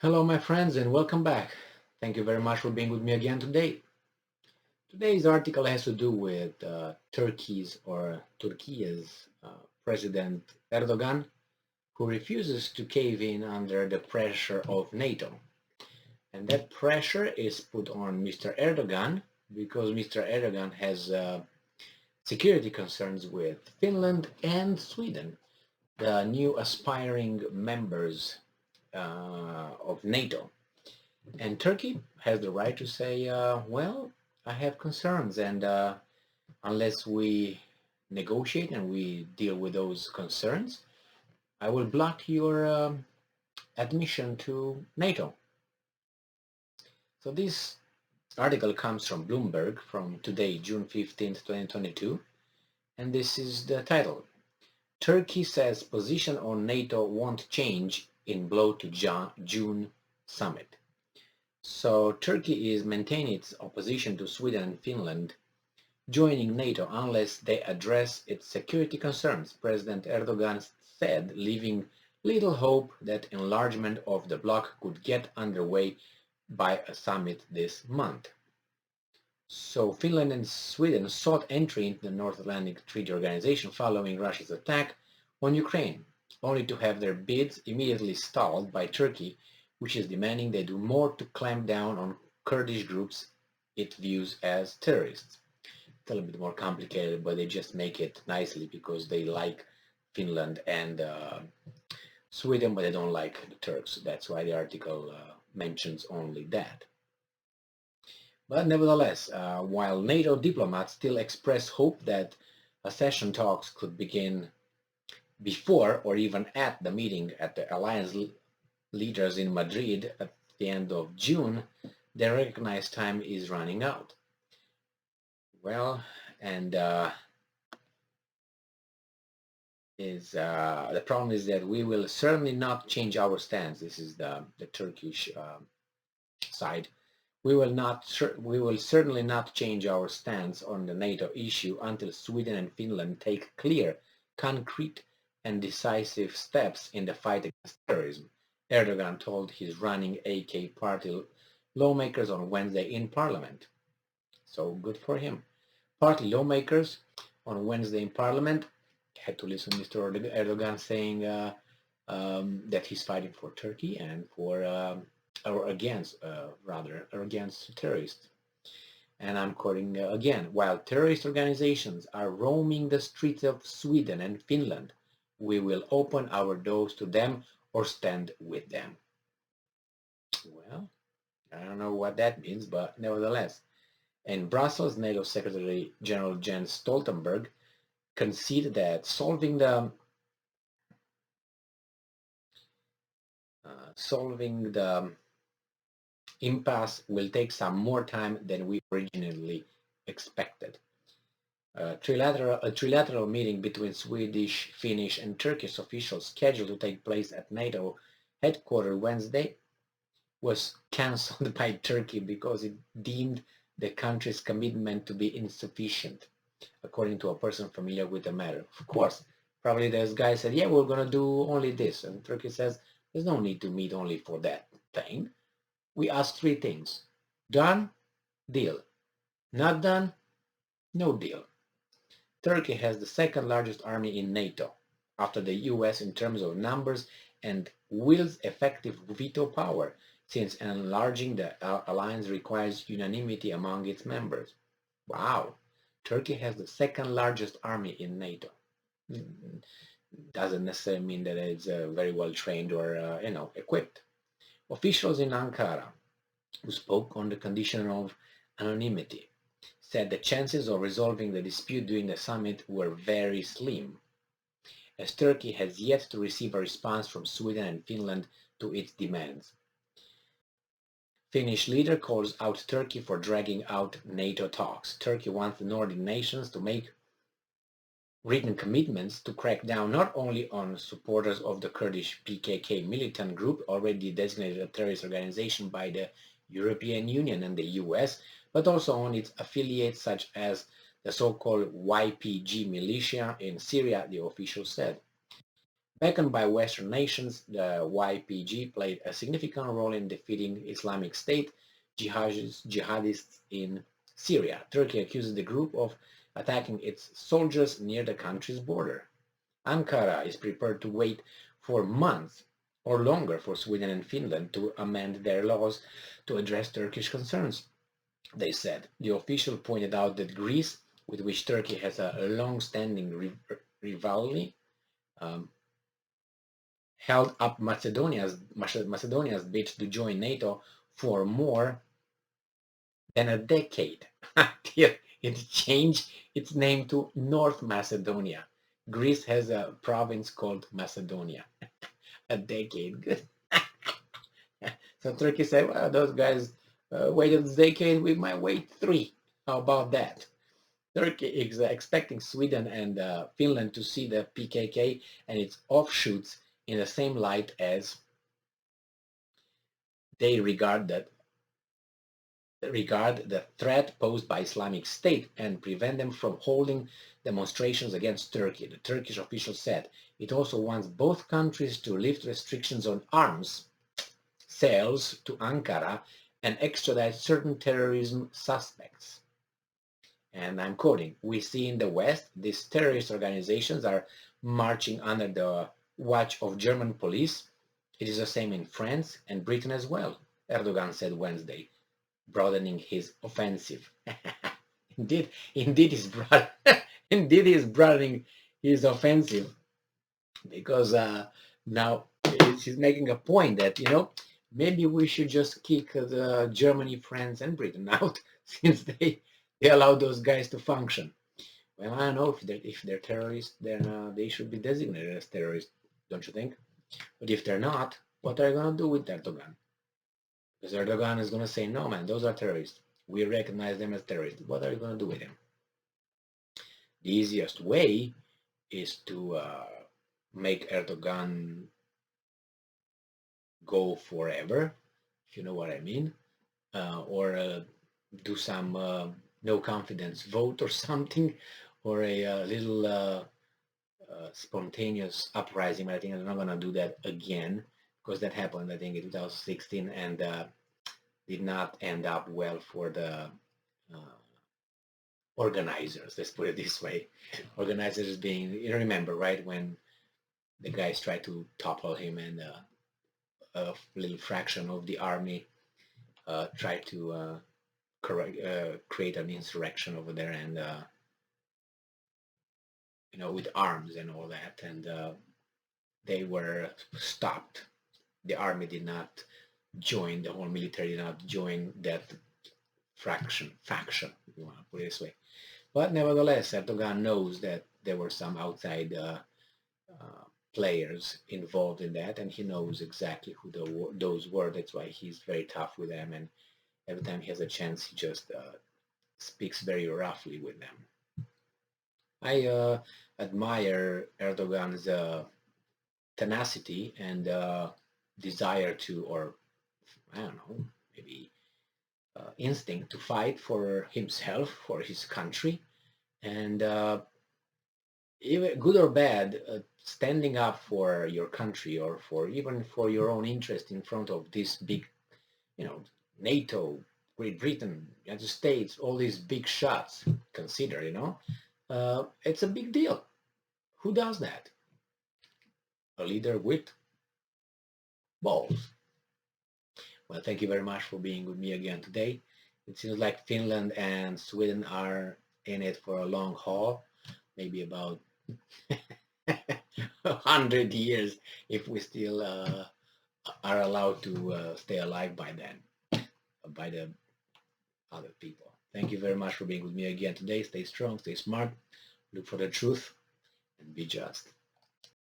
Hello, my friends, and welcome back. Thank you very much for being with me again today. Today's article has to do with Turkey's President Erdogan, who refuses to cave in under the pressure of NATO. And that pressure is put on Mr. Erdogan because Mr. Erdogan has security concerns with Finland and Sweden, the new aspiring members of NATO. And Turkey has the right to say, well, I have concerns, and unless we negotiate and we deal with those concerns, I will block your admission to NATO. So this article comes from Bloomberg from today, June 15th, 2022, and this is the title. Turkey says position on NATO won't change in blow to June summit. So Turkey is maintaining its opposition to Sweden and Finland joining NATO unless they address its security concerns, President Erdogan said, leaving little hope that enlargement of the bloc could get underway by a summit this month. So Finland and Sweden sought entry into the North Atlantic Treaty Organization following Russia's attack on Ukraine, only to have their bids immediately stalled by Turkey, which is demanding they do more to clamp down on Kurdish groups it views as terrorists. It's a little bit more complicated, but they just make it nicely because they like Finland and Sweden, but they don't like the Turks. That's why the article mentions only that. But nevertheless, while NATO diplomats still express hope that accession talks could begin before or even at the meeting at the alliance leaders in Madrid at the end of June, their recognized time is running out. Well, and the problem is that we will certainly not change our stance. This is the Turkish side. We will certainly not change our stance on the NATO issue until Sweden and Finland take clear, concrete, and decisive steps in the fight against terrorism, Erdogan told his running AK party lawmakers on Wednesday in parliament. So good for him. Party lawmakers on Wednesday in parliament had to listen to Mr. Erdogan saying that he's fighting for Turkey and for or against terrorists. And I'm quoting again, while terrorist organizations are roaming the streets of Sweden and Finland, we will open our doors to them or stand with them. Well, I don't know what that means, but nevertheless. In Brussels, NATO Secretary General Jens Stoltenberg conceded that solving the impasse will take some more time than we originally expected. A trilateral meeting between Swedish, Finnish, and Turkish officials scheduled to take place at NATO headquarters Wednesday was cancelled by Turkey because it deemed the country's commitment to be insufficient, according to a person familiar with the matter. Of course, probably this guy said, yeah, we're going to do only this. And Turkey says, there's no need to meet only for that thing. We ask three things. Done? Deal. Not done? No deal. Turkey has the second largest army in NATO, after the US in terms of numbers, and wields effective veto power, since enlarging the alliance requires unanimity among its members. Wow, Turkey has the second largest army in NATO. Doesn't necessarily mean that it's very well trained or equipped. Officials in Ankara, who spoke on the condition of anonymity, said the chances of resolving the dispute during the summit were very slim, as Turkey has yet to receive a response from Sweden and Finland to its demands. Finnish leader calls out Turkey for dragging out NATO talks. Turkey wants the Nordic nations to make written commitments to crack down not only on supporters of the Kurdish PKK militant group, already designated a terrorist organization by the European Union and the US, but also on its affiliates such as the so-called YPG militia in Syria, the official said. Beckoned by Western nations, the YPG played a significant role in defeating Islamic State jihadists in Syria. Turkey accuses the group of attacking its soldiers near the country's border. Ankara is prepared to wait for months or longer for Sweden and Finland to amend their laws to address Turkish concerns, they said. The official pointed out that Greece, with which Turkey has a long-standing rivalry, held up Macedonia's bid to join NATO for more than a decade until it changed its name to North Macedonia. Greece has a province called Macedonia. A decade, good. So Turkey said, well, those guys waited a decade, we might wait 3. How about that? Turkey is expecting Sweden and Finland to see the PKK and its offshoots in the same light as they regard the threat posed by Islamic State and prevent them from holding demonstrations against Turkey. The Turkish official said it also wants both countries to lift restrictions on arms sales to Ankara and extradite certain terrorism suspects. And I'm quoting, we see in the West, these terrorist organizations are marching under the watch of German police. It is the same in France and Britain as well, Erdogan said Wednesday, broadening his offensive. Indeed, he's broadening his offensive, because now he's making a point that, maybe we should just kick the Germany, France, and Britain out, since they allow those guys to function. Well, I don't know if they're terrorists, then they should be designated as terrorists, don't you think? But if they're not, what are you going to do with Erdogan? Because Erdogan is going to say, no, man, those are terrorists. We recognize them as terrorists. What are you going to do with them? The easiest way is to make Erdogan go forever, if you know what I mean, or do some no confidence vote or something, or a little spontaneous uprising. But I think they're not going to do that again, because that happened, I think, in 2016 and did not end up well for the organizers. Let's put it this way. Organizers being, you remember, right, when the guys tried to topple him and a little fraction of the army tried to create an insurrection over there, and with arms and all that, and they were stopped. The army did not join, the whole military did not join that faction, if you want to put it this way. But nevertheless, Erdogan knows that there were some outside players involved in that, and he knows exactly who those were. That's why he's very tough with them, and every time he has a chance, he just speaks very roughly with them. I admire Erdogan's tenacity and desire to, or I don't know, maybe instinct to fight for himself, for his country, and even good or bad, standing up for your country, or even for your own interest in front of this big, NATO, Great Britain, United States, all these big shots, consider, it's a big deal. Who does that? A leader with balls. Well, thank you very much for being with me again today. It seems like Finland and Sweden are in it for a long haul, maybe about 100 years, if we still are allowed to stay alive by then, by the other people. Thank you very much for being with me again today. Stay strong, stay smart, look for the truth, and be just.